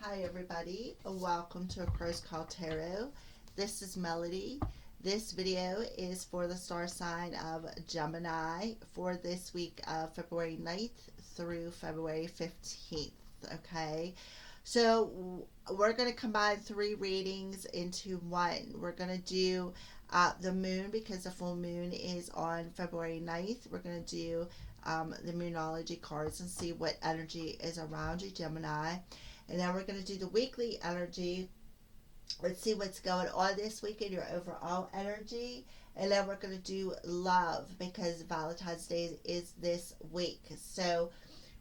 Hi everybody, welcome to A Crow's Call Tarot. This is Melody. This video is for the star sign of Gemini for this week of February 9th through February 15th. Okay, so we're going to combine three readings into one. We're going to do the moon because the full moon is on February 9th. We're going to do the Moonology cards and see what energy is around you, Gemini. And then we're going to do the weekly energy. Let's see what's going on this week in your overall energy. And then we're going to do love because Valentine's Day is this week. So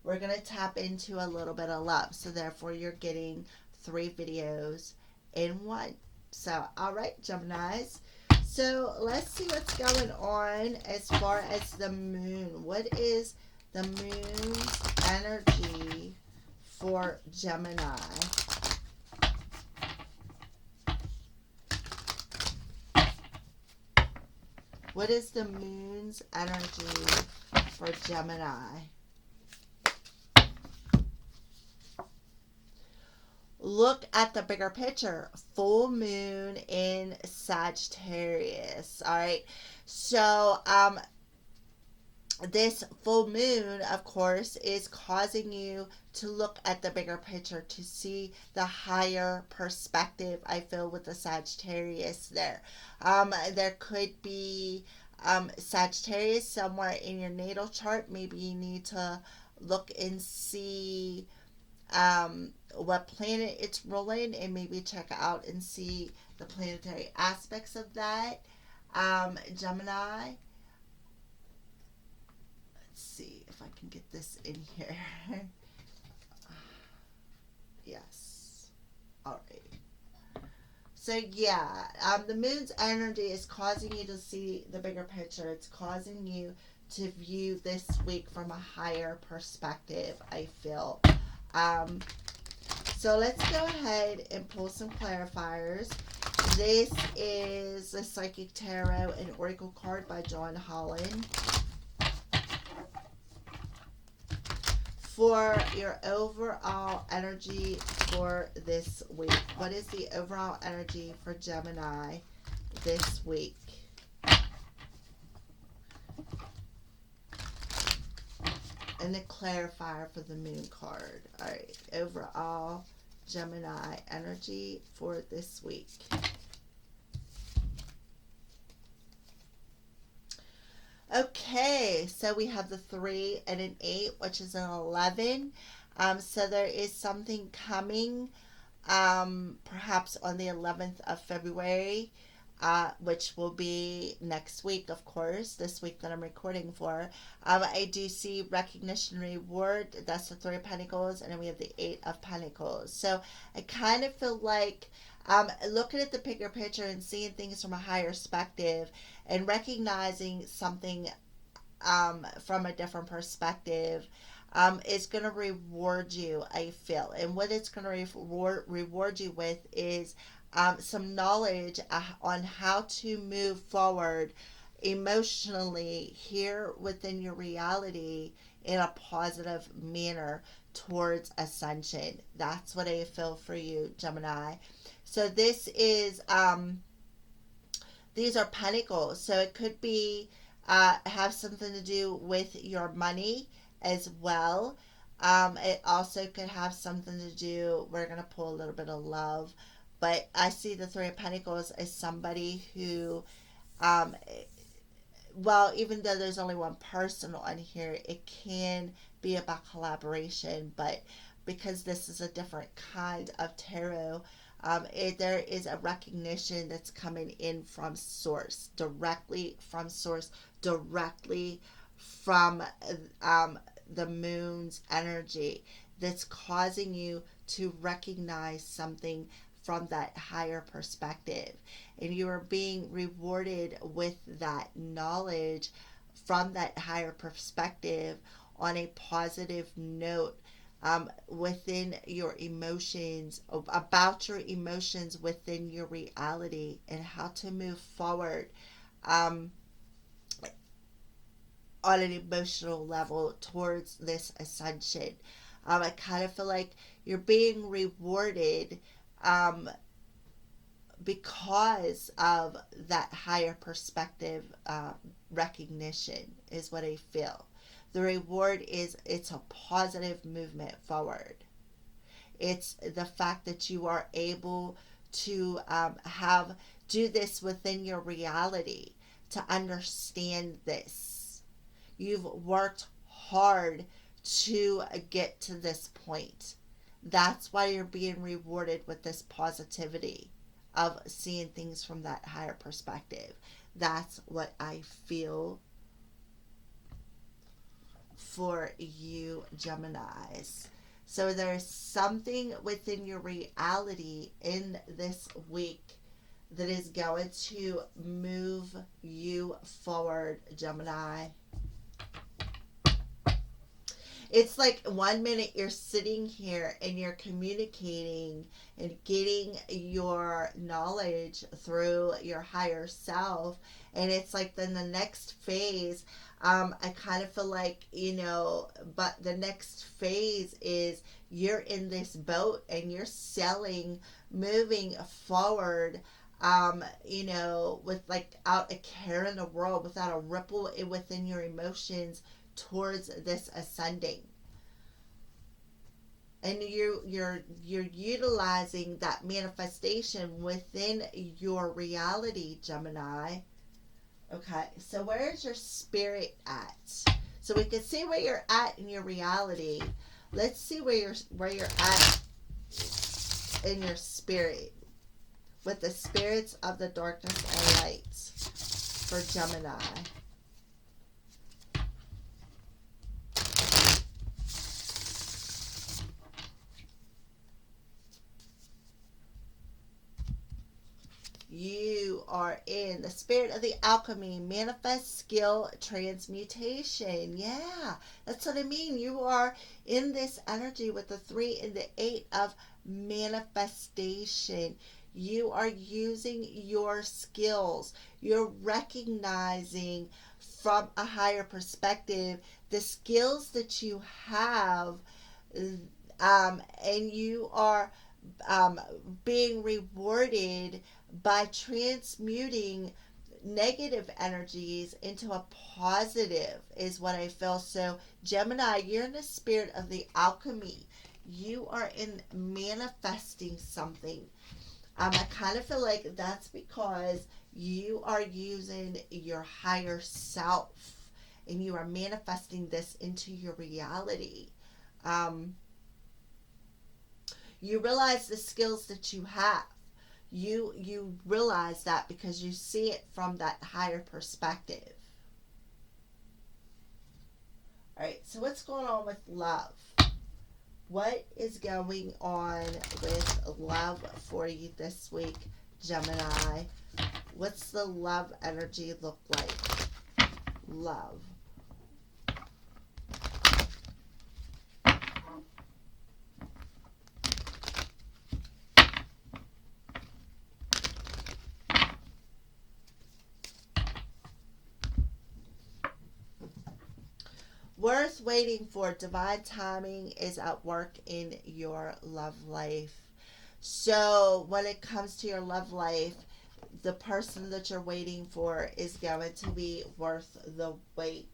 we're going to tap into a little bit of love. So therefore you're getting three videos in one. So, all right, Geminis. So let's see what's going on as far as the moon. What is the moon's energy for Gemini? What is the moon's energy for Gemini? Look at the bigger picture. Full moon in Sagittarius. All right. So, this full moon, of course, is causing you to look at the bigger picture, to see the higher perspective, I feel, with the Sagittarius there. There could be Sagittarius somewhere in your natal chart. Maybe you need to look and see what planet it's ruling and maybe check out and see the planetary aspects of that. Gemini. See if I can get this in here. Yes. All right. So yeah, the moon's energy is causing you to see the bigger picture. It's causing you to view this week from a higher perspective, I feel. So let's go ahead and pull some clarifiers. This is the Psychic Tarot and Oracle card by John Holland. For your overall energy for this week, what is the overall energy for Gemini this week? And the clarifier for the moon card. All right, overall Gemini energy for this week. Okay, so we have the 3 and an 8, which is an 11. So there is something coming, perhaps on the 11th of February, which will be next week, of course, this week that I'm recording for. I do see recognition reward. That's the 3 of Pentacles, and then we have the 8 of Pentacles. So I kind of feel like looking at the bigger picture and seeing things from a higher perspective and recognizing something from a different perspective is going to reward you, I feel. And what it's going to reward you with is some knowledge on how to move forward emotionally here within your reality in a positive manner towards ascension. That's what I feel for you, Gemini. So this is these are pentacles, so it could be have something to do with your money as well. It also could have something to do, we're going to pull a little bit of love, but I see the 3 of Pentacles as somebody who well, even though there's only one person on here, it can be about collaboration, but because this is a different kind of tarot, there is a recognition that's coming in from source, directly from source, directly from the moon's energy, that's causing you to recognize something from that higher perspective, and you are being rewarded with that knowledge from that higher perspective on a positive note, within your emotions, about your emotions within your reality, and how to move forward on an emotional level towards this ascension. I kind of feel like you're being rewarded because of that higher perspective recognition is what I feel. The reward is it's a positive movement forward. It's the fact that you are able to have do this within your reality to understand this. You've worked hard to get to this point. That's why you're being rewarded with this positivity of seeing things from that higher perspective. That's what I feel for you, Geminis. So there's something within your reality in this week that is going to move you forward, Gemini. It's like 1 minute you're sitting here and you're communicating and getting your knowledge through your higher self. And it's like then the next phase, I kind of feel like, but the next phase is you're in this boat and you're sailing, moving forward, without a care in the world, without a ripple within your emotions towards this ascending. And you're utilizing that manifestation within your reality, Gemini. Okay, so where is your spirit at? So we can see where you're at in your reality. Let's see where you're at in your spirit with the spirits of the darkness and light for Gemini. You are in the spirit of the alchemy, manifest skill transmutation. Yeah, that's what I mean. You are in this energy with the 3 and the 8 of manifestation. You are using your skills. You're recognizing from a higher perspective the skills that you have, and you are being rewarded by transmuting negative energies into a positive is what I feel. So Gemini, you're in the spirit of the alchemy. You are in manifesting something. I kind of feel like that's because you are using your higher self and you are manifesting this into your reality. You realize the skills that you have. You realize that because you see it from that higher perspective. All right, so what's going on with love? What is going on with love for you this week, Gemini? What's the love energy look like? Love. Worth waiting for. Divine timing is at work in your love life. So when it comes to your love life, the person that you're waiting for is going to be worth the wait.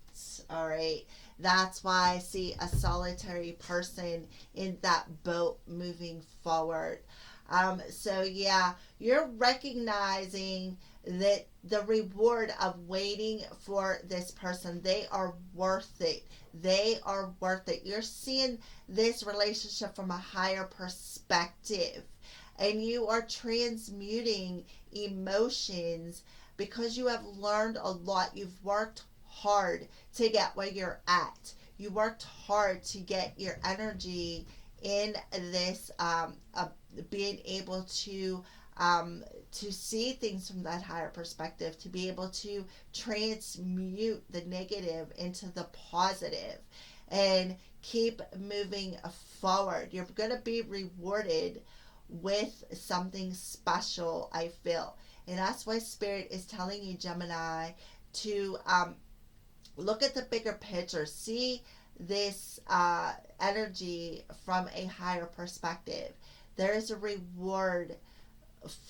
All right. That's why I see a solitary person in that boat moving forward. So yeah, you're recognizing that the reward of waiting for this person, they are worth it. They are worth it. You're seeing this relationship from a higher perspective, and you are transmuting emotions because you have learned a lot. You've worked hard to get where you're at. You worked hard to get your energy in this being able to see things from that higher perspective, to be able to transmute the negative into the positive and keep moving forward. You're going to be rewarded with something special, I feel. And that's why Spirit is telling you, Gemini, to look at the bigger picture. See this energy from a higher perspective. There is a reward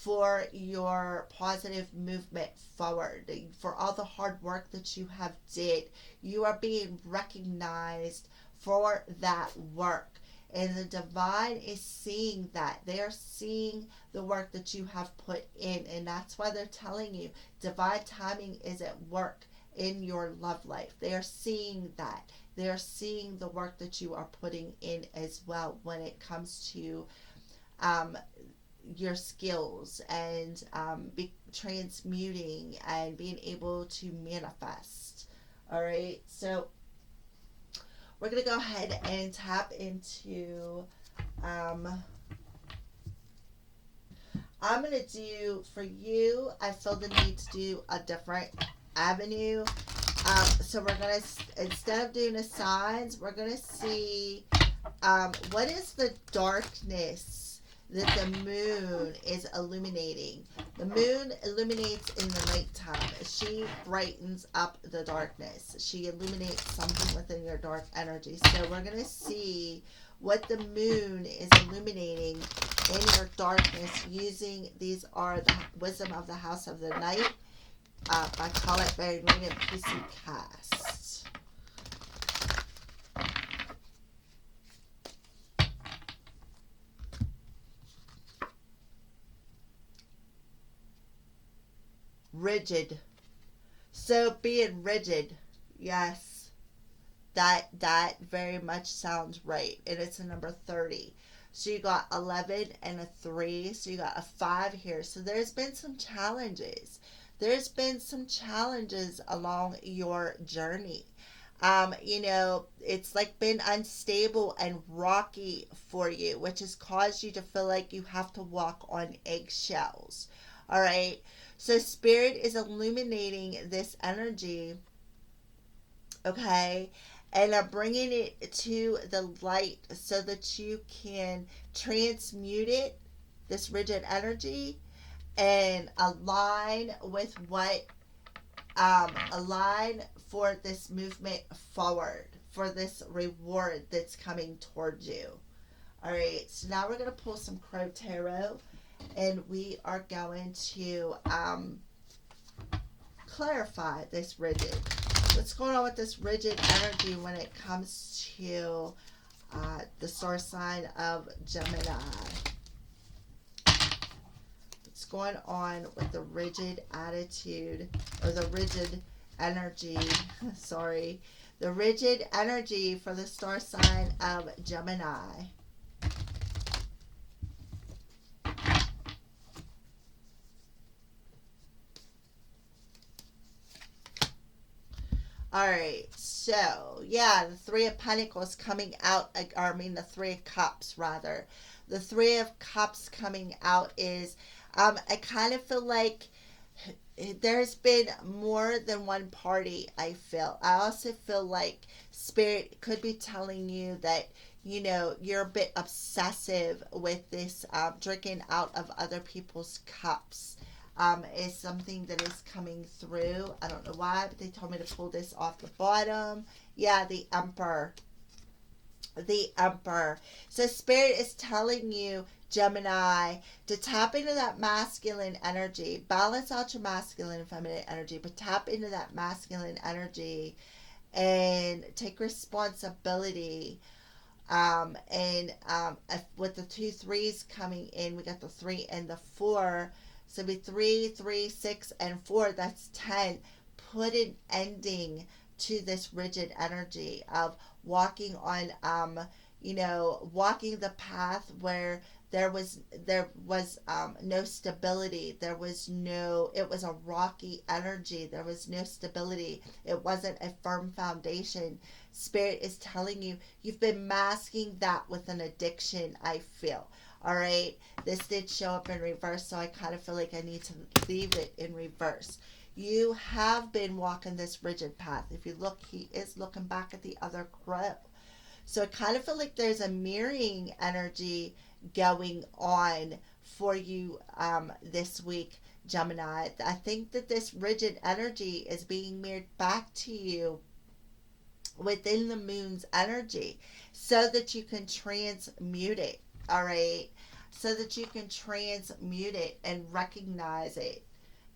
for your positive movement forward, for all the hard work that you have did. You are being recognized for that work, and the divine is seeing that. They are seeing the work that you have put in, and that's why they're telling you divine timing is at work in your love life. They are seeing that. They are seeing the work that you are putting in as well when it comes to your skills and transmuting and being able to manifest. All right, so we're going to go ahead and tap into, I'm going to do, for you, I feel the need to do a different avenue. So we're going to, instead of doing the signs, we're going to see what is the darkness that the moon is illuminating. The moon illuminates in the nighttime. She brightens up the darkness. She illuminates something within your dark energy. So we're going to see what the moon is illuminating in your darkness using, these are the wisdom of the house of the night by Colette Berry Green and PC Cast. Rigid. So being rigid, yes, that very much sounds right, and it's a number 30. So you got 11 and a 3, so you got a 5 here. So there's been some challenges. There's been some challenges along your journey. It's like been unstable and rocky for you, which has caused you to feel like you have to walk on eggshells. All right. So Spirit is illuminating this energy, okay, and bringing it to the light so that you can transmute it, this rigid energy, and align with what, align for this movement forward, for this reward that's coming towards you. All right, so now we're going to pull some Crow Tarot. And we are going to clarify this rigid. What's going on with this rigid energy when it comes to the star sign of Gemini? What's going on with the rigid attitude, or the rigid energy? Sorry. The rigid energy for the star sign of Gemini. Alright, so, yeah, the Three of Pentacles coming out, the Three of Cups, rather. The Three of Cups coming out is, I kind of feel like there's been more than one party, I feel. I also feel like Spirit could be telling you that, you're a bit obsessive with this drinking out of other people's cups. Is something that is coming through. I don't know why, but they told me to pull this off the bottom. Yeah, the Emperor. The Emperor. So Spirit is telling you, Gemini, to tap into that masculine energy. Balance out your masculine and feminine energy, but tap into that masculine energy and take responsibility. With the 2 3s coming in, we got the 3 and the 4. So be 3, 3, 6, and 4. That's 10. Put an ending to this rigid energy of walking on, walking the path where there was no stability. It was a rocky energy. There was no stability. It wasn't a firm foundation. Spirit is telling you, you've been masking that with an addiction, I feel. All right, this did show up in reverse, so I kind of feel like I need to leave it in reverse. You have been walking this rigid path. If you look, he is looking back at the other crow. So I kind of feel like there's a mirroring energy going on for you this week, Gemini. I think that this rigid energy is being mirrored back to you within the moon's energy so that you can transmute it, all right? So that you can transmute it and recognize it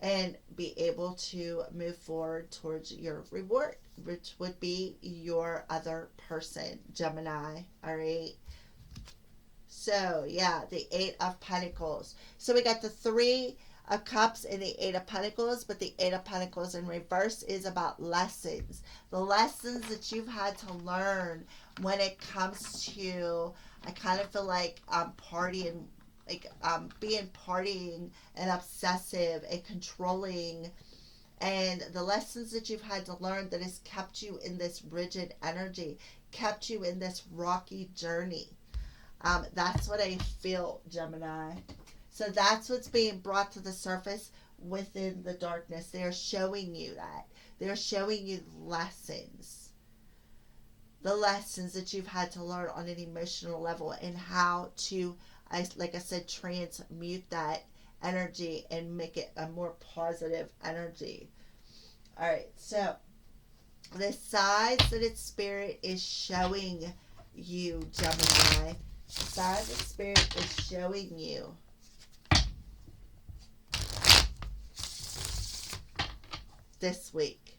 and be able to move forward towards your reward, which would be your other person, Gemini, all right? So, yeah, the Eight of Pentacles. So we got the Three of Cups and the Eight of Pentacles, but the Eight of Pentacles in reverse is about lessons. The lessons that you've had to learn when it comes to, I kind of feel like partying, like being partying and obsessive and controlling, and the lessons that you've had to learn that has kept you in this rigid energy, kept you in this rocky journey. That's what I feel, Gemini. So that's what's being brought to the surface within the darkness. They're showing you that. They're showing you lessons. The lessons that you've had to learn on an emotional level and how to, like I said, transmute that energy and make it a more positive energy. All right, so the signs that its spirit is showing you, Gemini. The signs that spirit is showing you. This week.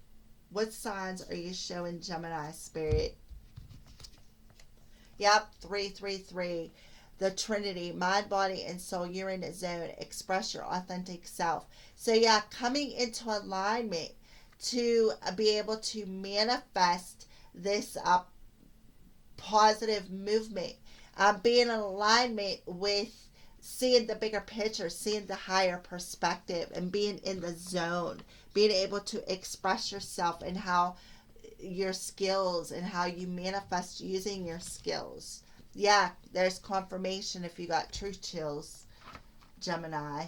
What signs are you showing, Gemini spirit? Yep, 333. The Trinity, mind, body, and soul. You're in a zone. Express your authentic self. So yeah, coming into alignment to be able to manifest this positive movement. Be in alignment with seeing the bigger picture, seeing the higher perspective, and being in the zone. Being able to express yourself and how your skills and how you manifest using your skills. Yeah, there's confirmation if you got truth chills, Gemini.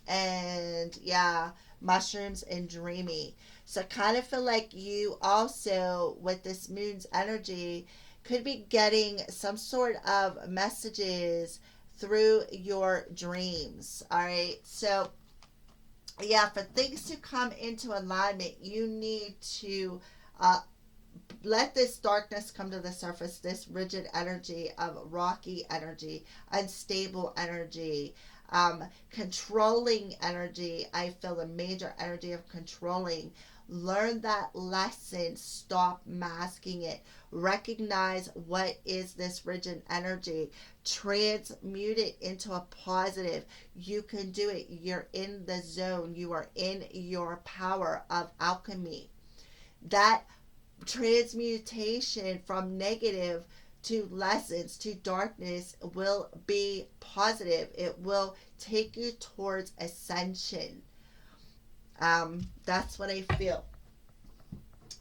And yeah, mushrooms and dreamy. So I kind of feel like you also, with this moon's energy, could be getting some sort of messages through your dreams. All right. So yeah, for things to come into alignment, you need to let this darkness come to the surface, this rigid energy of rocky energy, unstable energy, controlling energy. I feel a major energy of controlling. Learn that lesson. Stop masking it. Recognize what is this rigid energy. Transmute it into a positive. You can do it. You're in the zone. You are in your power of alchemy. That transmutation from negative to lessons to darkness will be positive. It will take you towards ascension. That's what I feel.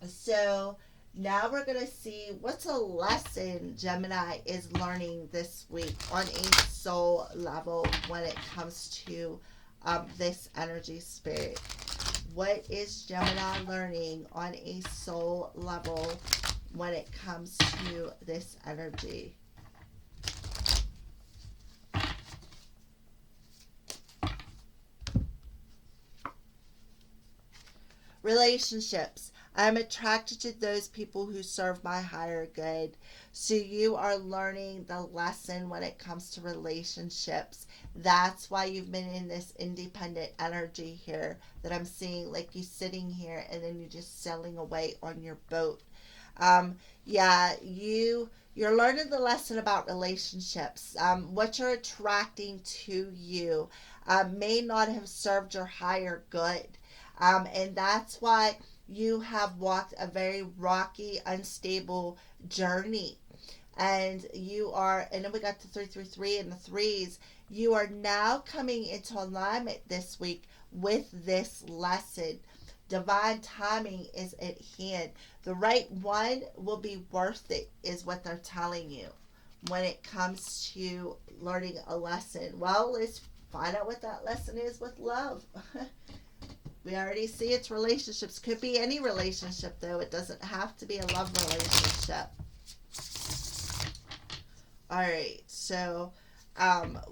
So now we're going to see what's a lesson Gemini is learning this week on a soul level when it comes to this energy spirit. What is Gemini learning on a soul level when it comes to this energy? Relationships. I'm attracted to those people who serve my higher good. So you are learning the lesson when it comes to relationships. That's why you've been in this independent energy here that I'm seeing, like you sitting here and then you're just sailing away on your boat. Yeah, you're learning the lesson about relationships. What you're attracting to you may not have served your higher good. And that's why you have walked a very rocky, unstable journey. And you are, and then we got the 333 and the threes. You are now coming into alignment this week with this lesson. Divine timing is at hand. The right one will be worth it, is what they're telling you when it comes to learning a lesson. Well, let's find out what that lesson is with love. We already see it's relationships. Could be any relationship, though. It doesn't have to be a love relationship. All right. So,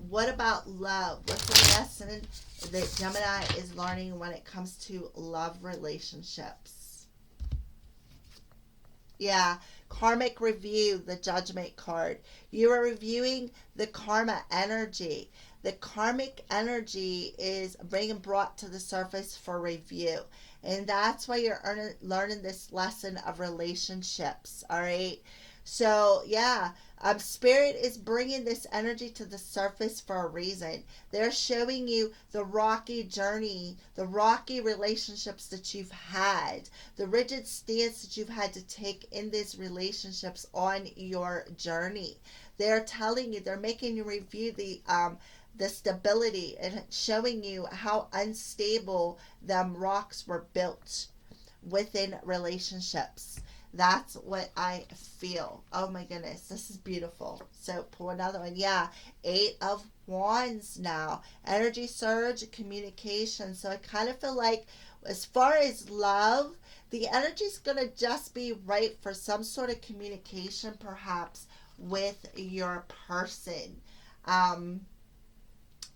what about love? What's the lesson that Gemini is learning when it comes to love relationships? Yeah, karmic review, the judgment card. You are reviewing the karma energy. The karmic energy is being brought to the surface for review. And that's why you're learning this lesson of relationships. All right. So, yeah, Spirit is bringing this energy to the surface for a reason. They're showing you the rocky journey, the rocky relationships that you've had, the rigid stance that you've had to take in these relationships on your journey. They're telling you, they're making you review the stability and showing you how unstable them rocks were built within relationships. That's what I feel. Oh my goodness, this is beautiful. So pull another one. Yeah, 8 of Wands now. Energy surge, communication. So I kind of feel like as far as love, the energy is going to just be right for some sort of communication perhaps with your person. Um,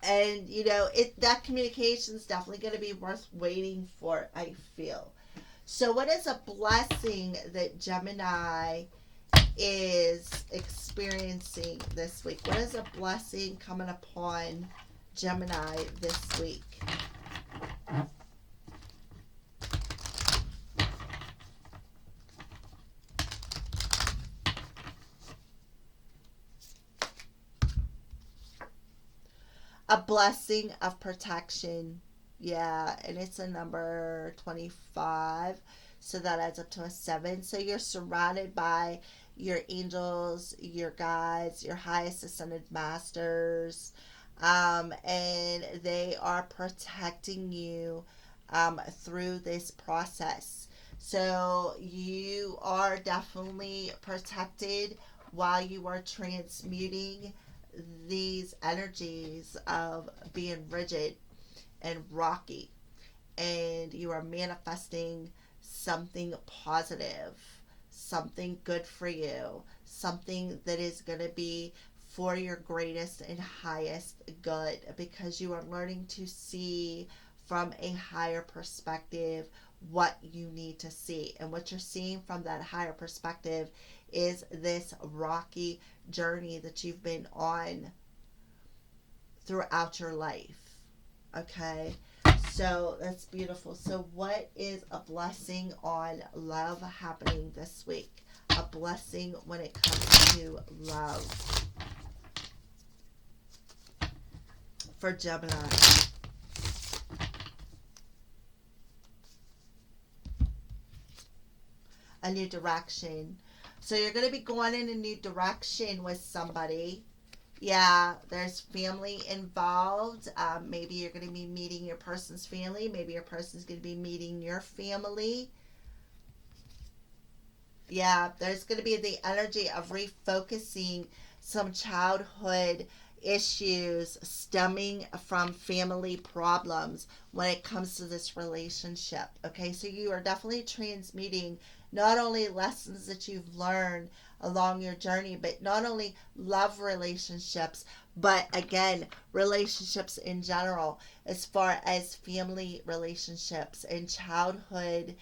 and that communication is definitely going to be worth waiting for, I feel. So, what is a blessing that Gemini is experiencing this week? What is a blessing coming upon Gemini this week? A blessing of protection. Yeah, and it's a number 25. So that adds up to a 7. So you're surrounded by your angels, your guides, your highest ascended masters, and they are protecting you through this process. So you are definitely protected while you are transmuting these energies of being rigid and rocky, and you are manifesting something positive, something good for you, something that is going to be for your greatest and highest good, because you are learning to see from a higher perspective what you need to see. And what you're seeing from that higher perspective is this rocky journey that you've been on throughout your life. Okay, so that's beautiful. So, what is a blessing on love happening this week? A blessing when it comes to love for Gemini. A new direction. So, you're going to be going in a new direction with somebody. Yeah, there's family involved. Maybe you're going to be meeting your person's family. Maybe your person's going to be meeting your family. Yeah, there's going to be the energy of refocusing some childhood issues stemming from family problems when it comes to this relationship. Okay, so you are definitely transmuting not only lessons that you've learned along your journey, but not only love relationships, but again, relationships in general, as far as family relationships and childhood,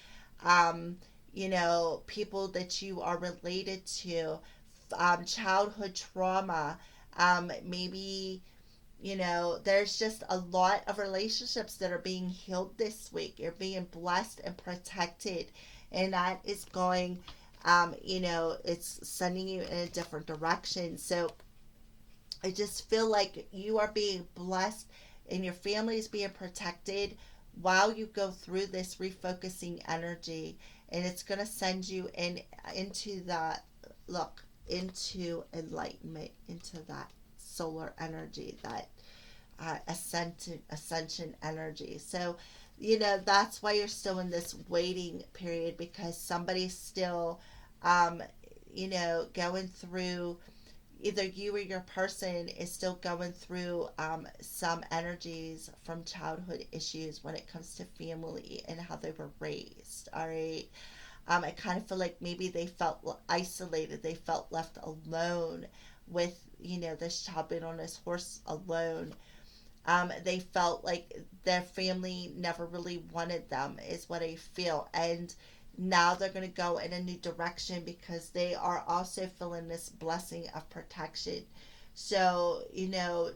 people that you are related to, childhood trauma, maybe, there's just a lot of relationships that are being healed this week. You're being blessed and protected, and that is going, it's sending you in a different direction. So I just feel like you are being blessed and your family is being protected while you go through this refocusing energy, and it's going to send you into that look, into enlightenment, into that solar energy, that ascension energy. So that's why you're still in this waiting period, because somebody's still going through, either you or your person is still going through some energies from childhood issues when it comes to family and how they were raised. All right. I kind of feel like maybe they felt isolated. They felt left alone with, this child being on this horse alone. They felt like their family never really wanted them, is what I feel. And Now they're going to go in a new direction because they are also feeling this blessing of protection. So,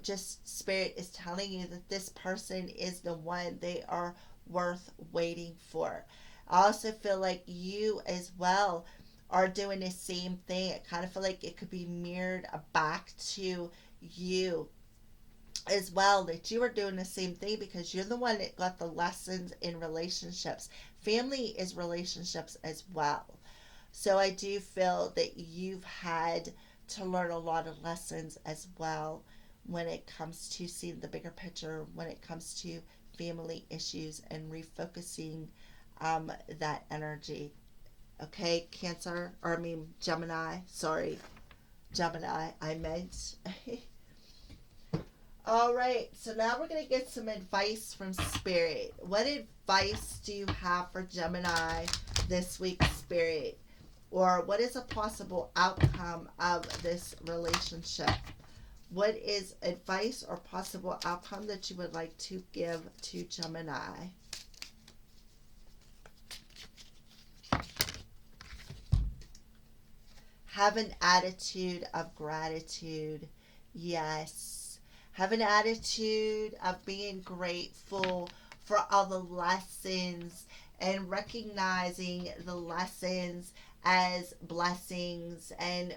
just Spirit is telling you that this person is the one they are worth waiting for. I also feel like you as well are doing the same thing. I kind of feel like it could be mirrored back to you as well, that you are doing the same thing because you're the one that got the lessons in relationships. Family is relationships as well. So I do feel that you've had to learn a lot of lessons as well when it comes to seeing the bigger picture, when it comes to family issues and refocusing that energy. Okay, Cancer, or I mean Gemini, sorry, Gemini, I meant. All right, so now we're going to get some advice from Spirit. What advice do you have for Gemini this week, Spirit? Or what is a possible outcome of this relationship? What is advice or possible outcome that you would like to give to Gemini? Have an attitude of gratitude. Yes. Have an attitude of being grateful for all the lessons and recognizing the lessons as blessings and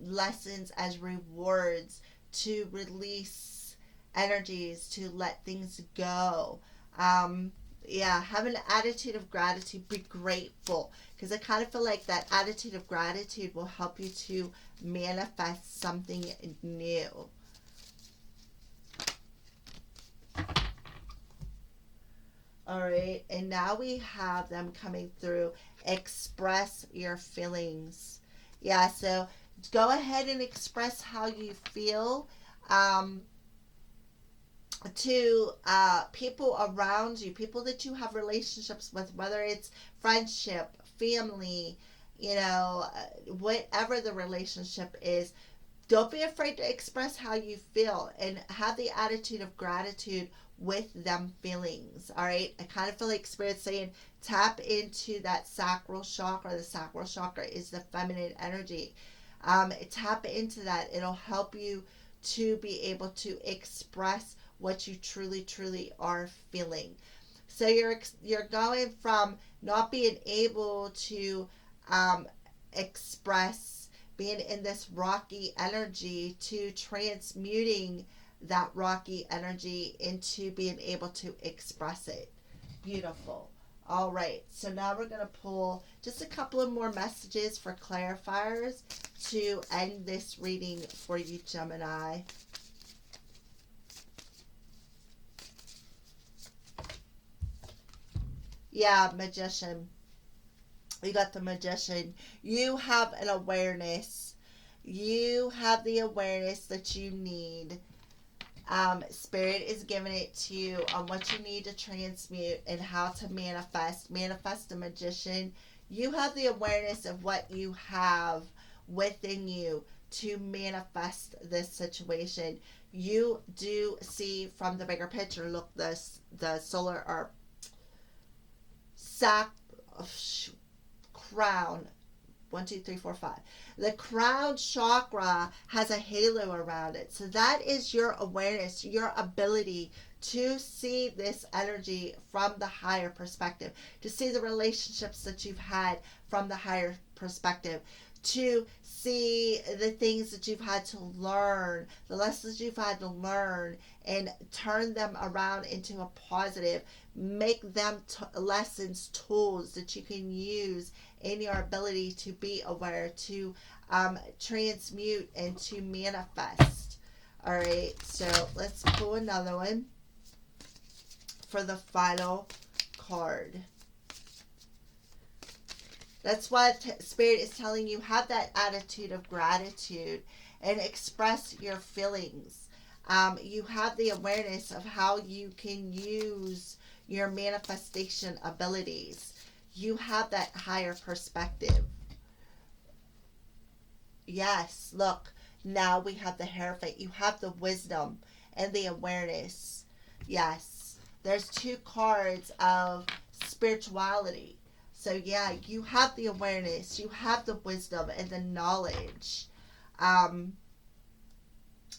lessons as rewards, to release energies, to let things go. Have an attitude of gratitude. Be grateful, because I kind of feel like that attitude of gratitude will help you to manifest something new. All right, and now we have them coming through. Express your feelings. Yeah, so go ahead and express how you feel to people around you, people that you have relationships with, whether it's friendship, family, whatever the relationship is. Don't be afraid to express how you feel and have the attitude of gratitude with them feelings. All right. I kind of feel like Spirit's saying tap into that sacral chakra. The sacral chakra is the feminine energy. Tap into that. It'll help you to be able to express what you truly, truly are feeling. So you're going from not being able to express, being in this rocky energy, to transmuting that rocky energy into being able to express it. Beautiful. All right, so now we're going to pull just a couple of more messages for clarifiers to end this reading for you, Gemini. Yeah, Magician. You got the Magician. You have an awareness. You have the awareness that you need. Spirit is giving it to you on what you need to transmute and how to manifest. Manifest the Magician. You have the awareness of what you have within you to manifest this situation. You do see from the bigger picture. Look, the solar or crown. 1, 2, 3, 4, 5. The crown chakra has a halo around it. So that is your awareness, your ability to see this energy from the higher perspective, to see the relationships that you've had from the higher perspective, to see the things that you've had to learn, the lessons you've had to learn, and turn them around into a positive. Make them lessons, tools that you can use in your ability to be aware, to transmute, and to manifest. All right, so let's pull another one for the final card. That's what Spirit is telling you. Have that attitude of gratitude and express your feelings. You have the awareness of how you can use your manifestation abilities. You have that higher perspective. Yes, look, now we have the Hierophant. You have the wisdom and the awareness. Yes, there's 2 cards of spirituality. So yeah, you have the awareness, you have the wisdom and the knowledge. Um,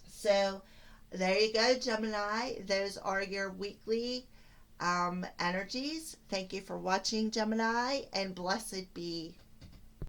so there you go, Gemini. Those are your weekly energies. Thank you for watching, Gemini, and blessed be.